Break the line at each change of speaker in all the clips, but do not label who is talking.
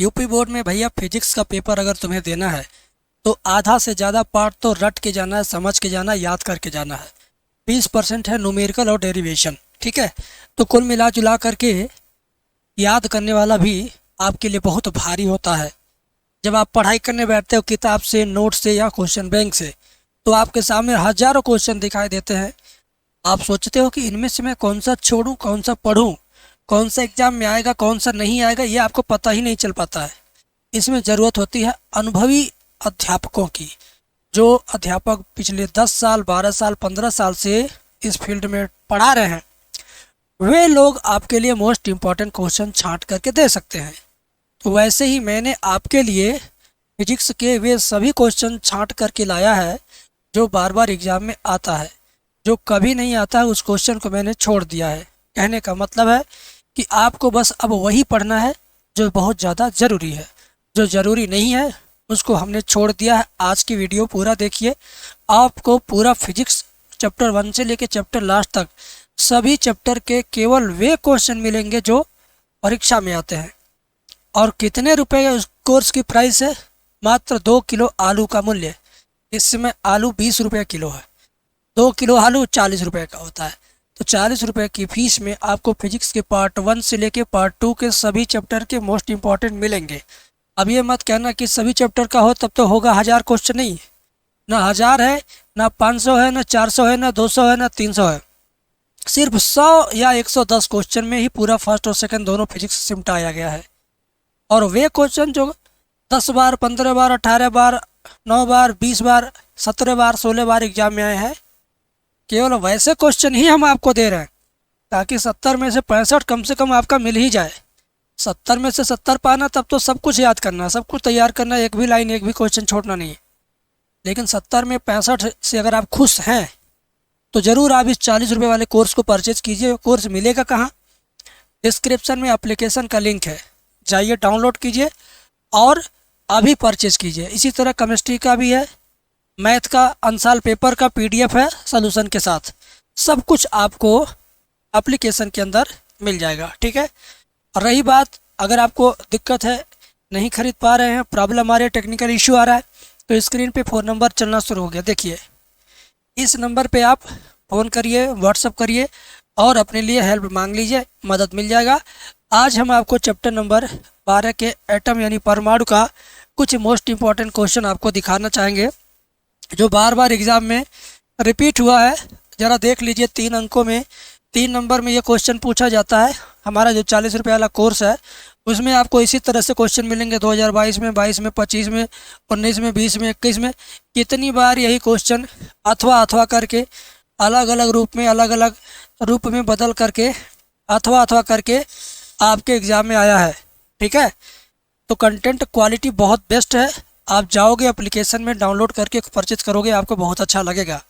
UP board में भैया physics का पेपर अगर तुम्हें देना है तो आधा से ज़्यादा पार्ट तो रट के जाना है, समझ के जाना है, याद करके जाना है। 20% है न्यूमेरिकल और डेरिवेशन, ठीक है। तो कुल मिला जुला करके याद करने वाला भी आपके लिए बहुत भारी होता है। जब आप पढ़ाई करने बैठते हो किताब से, नोट से या क्वेश्चन बैंक से, तो आपके सामने हजारों क्वेश्चन दिखाई देते हैं। आप सोचते हो कि इनमें से मैं कौन सा छोड़ूं, कौन सा पढ़ूं, कौन सा एग्जाम में आएगा, कौन सा नहीं आएगा, ये आपको पता ही नहीं चल पाता है। इसमें ज़रूरत होती है अनुभवी अध्यापकों की। जो अध्यापक पिछले 10 साल, 12 साल, 15 साल से इस फील्ड में पढ़ा रहे हैं, वे लोग आपके लिए मोस्ट इम्पॉर्टेंट क्वेश्चन छांट करके दे सकते हैं। तो वैसे ही मैंने आपके लिए फिजिक्स के वे सभी क्वेश्चन छांट करके लाया है जो बार बार एग्जाम में आता है। जो कभी नहीं आता है उस क्वेश्चन को मैंने छोड़ दिया है। कहने का मतलब है कि आपको बस अब वही पढ़ना है जो बहुत ज़्यादा ज़रूरी है। जो ज़रूरी नहीं है उसको हमने छोड़ दिया है। आज की वीडियो पूरा देखिए, आपको पूरा फिजिक्स चैप्टर 1 से लेकर चैप्टर लास्ट तक सभी चैप्टर के केवल वे क्वेश्चन मिलेंगे जो परीक्षा में आते हैं। और कितने रुपए उस कोर्स की प्राइस है? मात्र 2 किलो आलू का मूल्य। इस समय आलू 20 रुपये किलो है, 2 किलो आलू 40 रुपये का होता है। तो 40 रुपये की फीस में आपको फिजिक्स के पार्ट 1 से लेके पार्ट 2 के सभी चैप्टर के मोस्ट इम्पॉर्टेंट मिलेंगे। अब ये मत कहना कि सभी चैप्टर का हो तब तो होगा 1000 क्वेश्चन, नहीं। ना 1000 है, ना 500 है, ना 400 है, ना 200 है, ना 300 है। सिर्फ 100 या 110 क्वेश्चन में ही पूरा फर्स्ट और सेकंड दोनों फिजिक्स सिमटाया गया है। और वे क्वेश्चन जो 10 बार, 15 बार, 18 बार, 9 बार, 20 बार, 17 बार, 16 बार एग्जाम में आए हैं, केवल वैसे क्वेश्चन ही हम आपको दे रहे हैं ताकि 70 में से 65 कम से कम आपका मिल ही जाए। 70 में से 70 पाना तब तो सब कुछ याद करना, सब कुछ तैयार करना, एक भी लाइन, एक भी क्वेश्चन छोड़ना नहीं है। लेकिन 70 में 65 से अगर आप खुश हैं तो ज़रूर आप इस 40 रुपये वाले कोर्स को परचेज कीजिए। कोर्स मिलेगा कहाँ? डिस्क्रिप्शन में एप्लीकेशन का लिंक है, जाइए डाउनलोड कीजिए और अभी परचेज कीजिए। इसी तरह केमिस्ट्री का भी है, मैथ का अनसाल पेपर का PDF है सॉल्यूशन के साथ। सब कुछ आपको एप्लीकेशन के अंदर मिल जाएगा, ठीक है। और रही बात, अगर आपको दिक्कत है, नहीं खरीद पा रहे हैं, प्रॉब्लम आ रही है, टेक्निकल इशू आ रहा है, तो स्क्रीन पे फ़ोन नंबर चलना शुरू हो गया। देखिए, इस नंबर पे आप फ़ोन करिए, व्हाट्सअप करिए और अपने लिए हेल्प मांग लीजिए, मदद मिल जाएगा। आज हम आपको चैप्टर नंबर 12 के एटम यानी परमाणु का कुछ मोस्ट इम्पॉर्टेंट क्वेश्चन आपको दिखाना चाहेंगे जो बार बार एग्ज़ाम में रिपीट हुआ है। ज़रा देख लीजिए, 3 अंकों में 3 नंबर में ये क्वेश्चन पूछा जाता है। हमारा जो 40 रुपये वाला कोर्स है उसमें आपको इसी तरह से क्वेश्चन मिलेंगे 2022 में, 22 में, 25 में, 19 में, 20 में, 21 में। कितनी बार यही क्वेश्चन अथवा करके अलग अलग रूप में बदल करके अथवा करके आपके एग्ज़ाम में आया है, ठीक है। तो कंटेंट क्वालिटी बहुत बेस्ट है। आप जाओगे एप्लीकेशन में, डाउनलोड करके परचेज करोगे, आपको बहुत अच्छा लगेगा।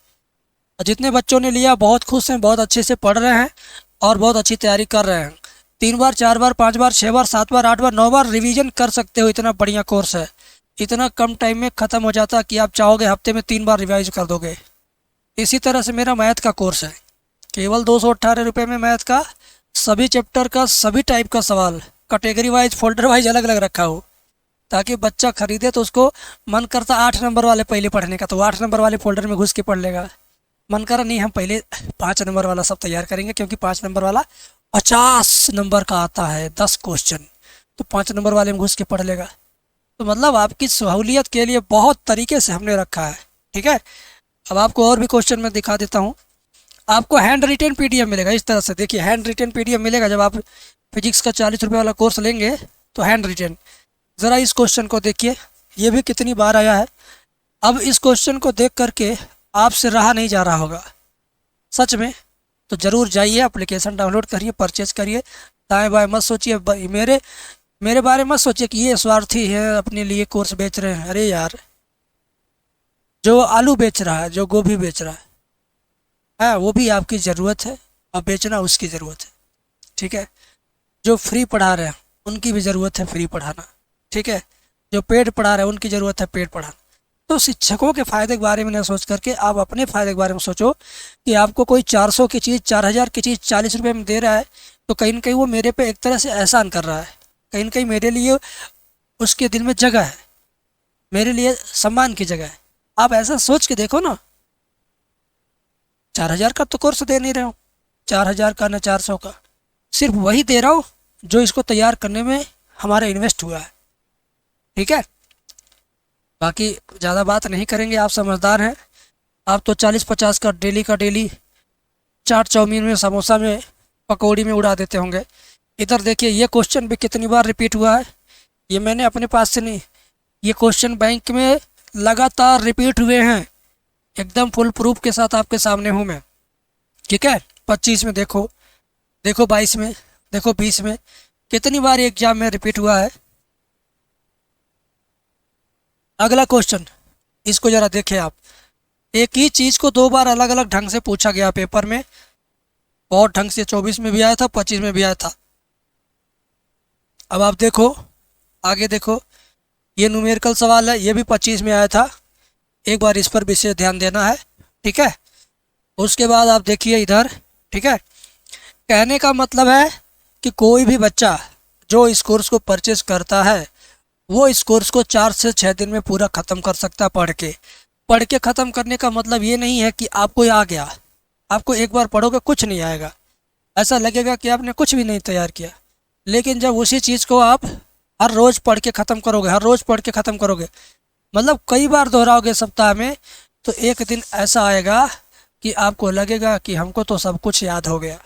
जितने बच्चों ने लिया बहुत खुश हैं, बहुत अच्छे से पढ़ रहे हैं और बहुत अच्छी तैयारी कर रहे हैं। 3 बार, 4 बार, 5 बार, 6 बार, 7 बार, 8 बार, 9 बार रिवीजन कर सकते हो। इतना बढ़िया कोर्स है, इतना कम टाइम में ख़त्म हो जाता कि आप चाहोगे हफ्ते में 3 बार रिवाइज कर दोगे। इसी तरह से मेरा मैथ का कोर्स है, केवल 218 रुपये में मैथ का सभी चैप्टर का सभी टाइप का सवाल कैटेगरी वाइज, फोल्डर वाइज अलग अलग रखा हो ताकि बच्चा खरीदे तो उसको मन करता 8 नंबर वाले पहले पढ़ने का, तो 8 नंबर वाले फोल्डर में घुस के पढ़ लेगा। मन करा नहीं, हम पहले 5 नंबर वाला सब तैयार करेंगे क्योंकि 5 नंबर वाला 50 नंबर का आता है, 10 क्वेश्चन, तो 5 नंबर वाले में घुस के पढ़ लेगा। तो मतलब आपकी सहूलियत के लिए बहुत तरीके से हमने रखा है, ठीक है। अब आपको और भी क्वेश्चन मैं दिखा देता हूँ। आपको हैंड रिटेन PDF मिलेगा इस तरह से। देखिए, हैंड रिटेन PDF मिलेगा जब आप फिजिक्स का 40 रुपये वाला कोर्स लेंगे तो हैंड रिटेन। ज़रा इस क्वेश्चन को देखिए, ये भी कितनी बार आया है। अब इस क्वेश्चन को देख करके आपसे रहा नहीं जा रहा होगा सच में, तो ज़रूर जाइए एप्लीकेशन डाउनलोड करिए, परचेज करिए। दाएँ बाएँ मत सोचिए, मेरे बारे में मत सोचिए कि ये स्वार्थी है, अपने लिए कोर्स बेच रहे हैं। अरे यार, जो आलू बेच रहा है, जो गोभी बेच रहा है वो भी आपकी ज़रूरत है, अब बेचना उसकी ज़रूरत है, ठीक है। जो फ्री पढ़ा रहे हैं उनकी भी ज़रूरत है फ्री पढ़ाना, ठीक है। जो पेड पढ़ा रहे हैं उनकी ज़रूरत है पेड पढ़ाना। तो शिक्षकों के फ़ायदे के बारे में न सोच करके आप अपने फ़ायदे के बारे में सोचो कि आपको कोई 400 की चीज़, 4000 की चीज़ 40 रुपये में दे रहा है, तो कहीं ना कहीं वो मेरे पे एक तरह से एहसान कर रहा है, कहीं ना कहीं मेरे लिए उसके दिल में जगह है, मेरे लिए सम्मान की जगह है। आप ऐसा सोच के देखो ना, 4,000 का तो कोर्स दे नहीं रहा हूँ, 4,000 का न 400 का, सिर्फ वही दे रहा हूँ जो इसको तैयार करने में हमारा इन्वेस्ट हुआ है। ठीक है, बाकी ज़्यादा बात नहीं करेंगे, आप समझदार हैं। आप तो 40-50 का डेली चाट चाउमीन में, समोसा में, पकौड़ी में उड़ा देते होंगे। इधर देखिए, ये क्वेश्चन भी कितनी बार रिपीट हुआ है। ये मैंने अपने पास से नहीं, ये क्वेश्चन बैंक में लगातार रिपीट हुए हैं, एकदम फुल प्रूफ के साथ आपके सामने हूँ मैं। ठीक है, 25 में देखो, देखो 22 में, देखो 20 में, कितनी बार एग्जाम में रिपीट हुआ है। अगला क्वेश्चन, इसको जरा देखें आप। एक ही चीज़ को 2 बार अलग अलग ढंग से पूछा गया पेपर में, बहुत ढंग से 24 में भी आया था, 25 में भी आया था। अब आप देखो, आगे देखो, ये न्यूमेरिकल सवाल है, ये भी 25 में आया था। एक बार इस पर विशेष ध्यान देना है। ठीक है, उसके बाद आप देखिए इधर। ठीक है, कहने का मतलब है कि कोई भी बच्चा जो इस कोर्स को परचेज करता है, वो इस कोर्स को 4 से 6 दिन में पूरा ख़त्म कर सकता है पढ़ के ख़त्म करने का मतलब ये नहीं है कि आपको आ गया, आपको एक बार पढ़ोगे कुछ नहीं आएगा, ऐसा लगेगा कि आपने कुछ भी नहीं तैयार किया। लेकिन जब उसी चीज़ को आप हर रोज़ पढ़ के ख़त्म करोगे, हर रोज़ पढ़ के ख़त्म करोगे, मतलब कई बार दोहराओगे सप्ताह में, तो एक दिन ऐसा आएगा कि आपको लगेगा कि हमको तो सब कुछ याद हो गया,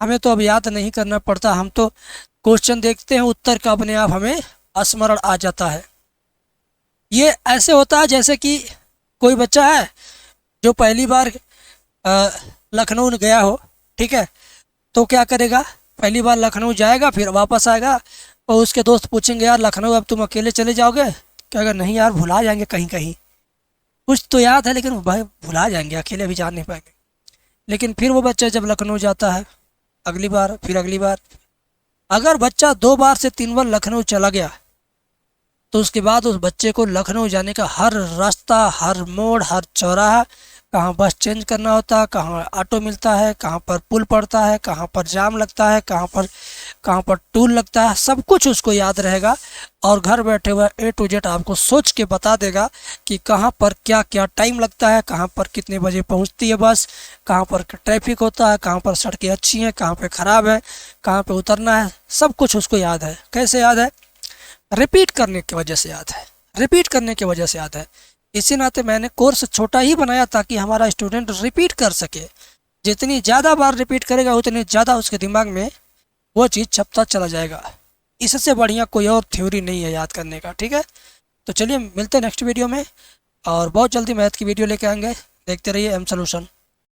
हमें तो अब याद नहीं करना पड़ता, हम तो क्वेश्चन देखते हैं, उत्तर का अपने आप हमें स्मरण आ जाता है। ये ऐसे होता है जैसे कि कोई बच्चा है जो पहली बार लखनऊ गया हो। ठीक है, तो क्या करेगा, पहली बार लखनऊ जाएगा, फिर वापस आएगा और उसके दोस्त पूछेंगे, यार लखनऊ अब तुम अकेले चले जाओगे? कहेगा नहीं यार, भुला जाएंगे, कहीं कहीं कुछ तो याद है लेकिन भाई भुला जाएंगे, अकेले भी जा नहीं पाएंगे। लेकिन फिर वो बच्चा जब लखनऊ जाता है अगली बार, फिर अगली बार, अगर बच्चा 2 बार से 3 बार लखनऊ चला गया, तो उसके बाद उस बच्चे को लखनऊ जाने का हर रास्ता, हर मोड़, हर चौराहा, कहाँ बस चेंज करना होता है, कहाँ ऑटो मिलता है, कहाँ पर पुल पड़ता है, कहाँ पर जाम लगता है, कहाँ पर टूल लगता है, सब कुछ उसको याद रहेगा। और घर बैठे हुए A to Z आपको सोच के बता देगा कि कहाँ पर क्या क्या टाइम लगता है, कहाँ पर कितने बजे पहुँचती है बस, कहाँ पर ट्रैफिक होता है, कहाँ पर सड़कें अच्छी हैं, कहाँ पर ख़राब है, कहाँ पर उतरना है, सब कुछ उसको याद है। कैसे याद है? रिपीट करने की वजह से याद है, रिपीट करने की वजह से याद है। इसी नाते मैंने कोर्स छोटा ही बनाया ताकि हमारा स्टूडेंट रिपीट कर सके। जितनी ज़्यादा बार रिपीट करेगा उतनी ज़्यादा उसके दिमाग में वो चीज़ छपता चला जाएगा। इससे बढ़िया कोई और थ्योरी नहीं है याद करने का। ठीक है, तो चलिए मिलते हैं नेक्स्ट वीडियो में, और बहुत जल्दी मैथ की वीडियो लेके आएंगे। देखते रहिए एम सॉल्यूशन।